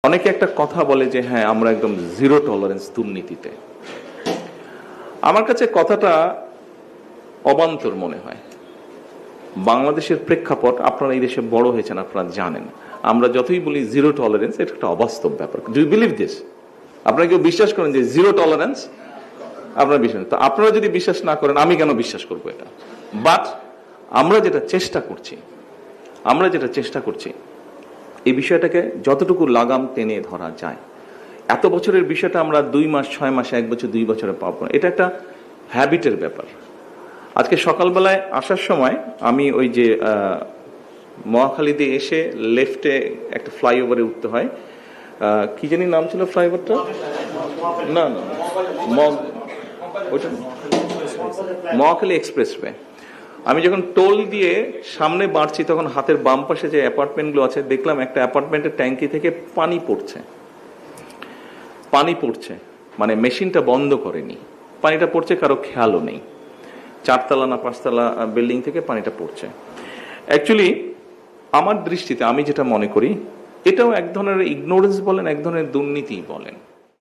অনেকে একটা কথা বলে যে হ্যাঁ আমরা একদম জিরো টলারেন্স দুর্নীতিতে। আমার কাছে কথাটা অবান্তর মনে হয়। বাংলাদেশের প্রেক্ষাপট, আপনারা এই দেশে বড় হয়েছেন, আপনারা জানেন আমরা যতই বলি জিরো টলারেন্স, এটা একটা অবাস্তব ব্যাপার। Do you believe this? আপনারা কেউ বিশ্বাস করেন যে জিরো টলারেন্স? আপনারা বিশ্বাস, তো আপনারা যদি বিশ্বাস না করেন আমি কেন বিশ্বাস করবো এটা? বাট আমরা যেটা চেষ্টা করছি এই বিষয়টাকে যতটুকু লাগাম টেনে ধরা যায়। এত বছরের বিষয়টা আমরা 2 মাস 6 মাসে, 1 বছর 2 বছরে পাবো না। এটা একটা হ্যাবিটের ব্যাপার। আজকে সকালবেলায় আসার সময় আমি ওই যে মহাখালীতে এসে লেফটে একটা ফ্লাইওভারে উঠতে হয়, কি জানি নাম ছিল ফ্লাইওভারটা, না না ওইটা মহাখালী এক্সপ্রেসওয়ে। আমি যখন টোল দিয়ে সামনে বাড়ছি তখন হাতের বাম পাশে যে অ্যাপার্টমেন্টগুলো আছে দেখলাম একটা অ্যাপার্টমেন্টের ট্যাঙ্কি থেকে পানি পড়ছে, মানে মেশিনটা বন্ধ করেনি, পানিটা পড়ছে, কারো খেয়ালও নেই। 4তলা না 5তলা বিল্ডিং থেকে পানিটা পড়ছে। অ্যাকচুয়ালি আমার দৃষ্টিতে আমি যেটা মনে করি, এটাও এক ধরনের ইগনোরেন্স বলেন, এক ধরনের দুর্নীতি বলেন।